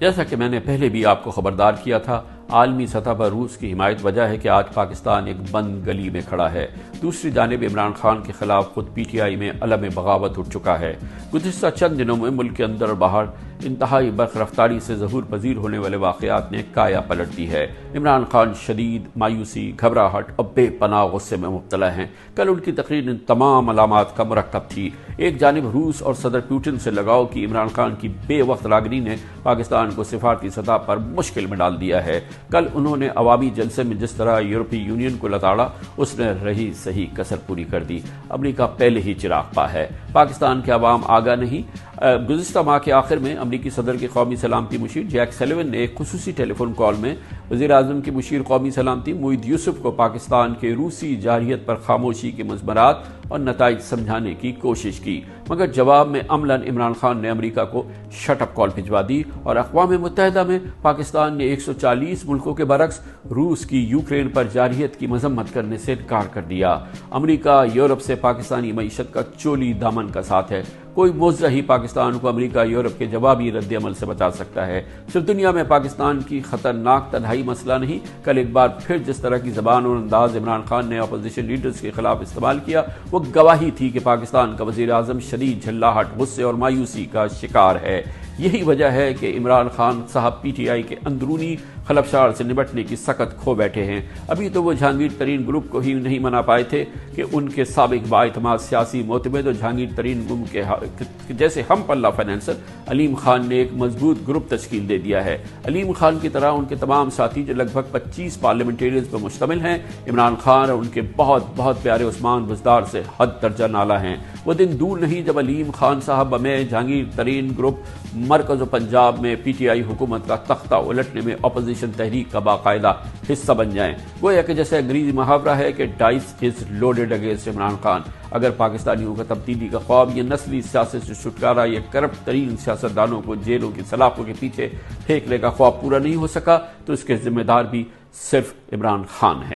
जैसा कि मैंने पहले भी आपको खबरदार किया था, आलमी सतह पर रूस की हिमायत वजह है कि आज पाकिस्तान एक बंद गली में खड़ा है। दूसरी जानिब इमरान खान के खिलाफ खुद पीटीआई में अलम बगावत उठ चुका है। गुज़िश्ता चंद दिनों में मुल्क के अंदर और बाहर इंतहाई बर्ख रफ्तारी से ज़हूर पजीर होने वाले वाक़यात ने काया पलट दी है। इमरान खान शदीद मायूसी, घबराहट और बेपनाह गुस्से में मुब्तला हैं। कल उनकी तकरीर इन तमाम अलामात का मुरक्कब थी। एक जानिब रूस और सदर पुतिन से लगाव की इमरान खान की बेवक्त रागनी ने पाकिस्तान को सिफारती सतह पर मुश्किल में डाल दिया है। कल उन्होंने अवामी जलसे में जिस तरह यूरोपीय यूनियन को लताड़ा, उसने रही सही कसर पूरी कर दी। अमरीका पहले ही चिराग पा है, पाकिस्तान के अवाम आगा नहीं। गुज़िश्ता माह के आखिर में अमरीकी सदर के कौमी सलामती मुशीर जैक सलिवन ने एक खुसूसी टेलीफोन कॉल में वज़ीर आज़म के मुशीर कौमी सलामती मुईद यूसुफ को पाकिस्तान के रूसी जारहियत पर खामोशी के मुज़मरात और नताइज समझाने की कोशिश की, मगर जवाब में अमलन इमरान खान ने अमरीका को शटअप कॉल भिजवा दी और अक़वाम मुत्तहिदा में पाकिस्तान ने 140 मुल्कों के बरक्स रूस की यूक्रेन पर जारहियत की मजम्मत करने से इनकार कर दिया। अमरीका यूरोप से पाकिस्तानी मईशत का चोली दामन का साथ है। कोई मुआवजा ही पाकिस्तान को अमरीका यूरोप के जवाबी रद्द-ए-अमल से बचा सकता है। सिर्फ दुनिया में पाकिस्तान की खतरनाक तन्हाई मसला नहीं, कल एक बार फिर जिस तरह की जबान और अंदाज इमरान खान ने अपोजिशन लीडर्स के खिलाफ इस्तेमाल किया, वो गवाही थी कि पाकिस्तान का वज़ीर आज़म शदीद झल्लाहट, गुस्से और मायूसी का शिकार है। यही वजह है कि इमरान खान साहब पीटीआई के अंदरूनी खलफशार से निपटने की सकत खो बैठे हैं। अभी तो वो जहांगीर तरीन ग्रुप को ही नहीं मना पाए थे कि उनके साबिक बाइतमाद सियासी मोतमिद और जहांगीर तरीन ग्रुप के जैसे हम पल्ला फाइनेंसर अलीम खान ने एक मजबूत ग्रुप तश्कील दे दिया है। अलीम खान की तरह उनके तमाम साथी जो लगभग 25 पार्लियामेंटेरियंस पर मुश्तमिल हैं, इमरान खान और उनके बहुत बहुत प्यारे उस्मान बुज़दार से हद दर्जा नाला हैं। वो दिन दूर नहीं जब अलीम खान साहब में जहांगीर तरीन ग्रुप मरकज़ पंजाब में पीटीआई हुकूमत का तख्ता उलटने में अपोजिशन तहरीक का बाकायदा हिस्सा बन जाएं। गोया कि जैसे अंग्रेजी मुहावरा है कि dice is loaded against Imran Khan. अगर पाकिस्तानियों का तब्दीली का ख्वाब, ये नस्ली सियासत से छुटकारा, ये करप्ट तरीन सियासतदानों को जेलों की सलाखों के पीछे फेंकने का ख्वाब पूरा नहीं हो सका, तो इसके जिम्मेदार भी सिर्फ इमरान खान है।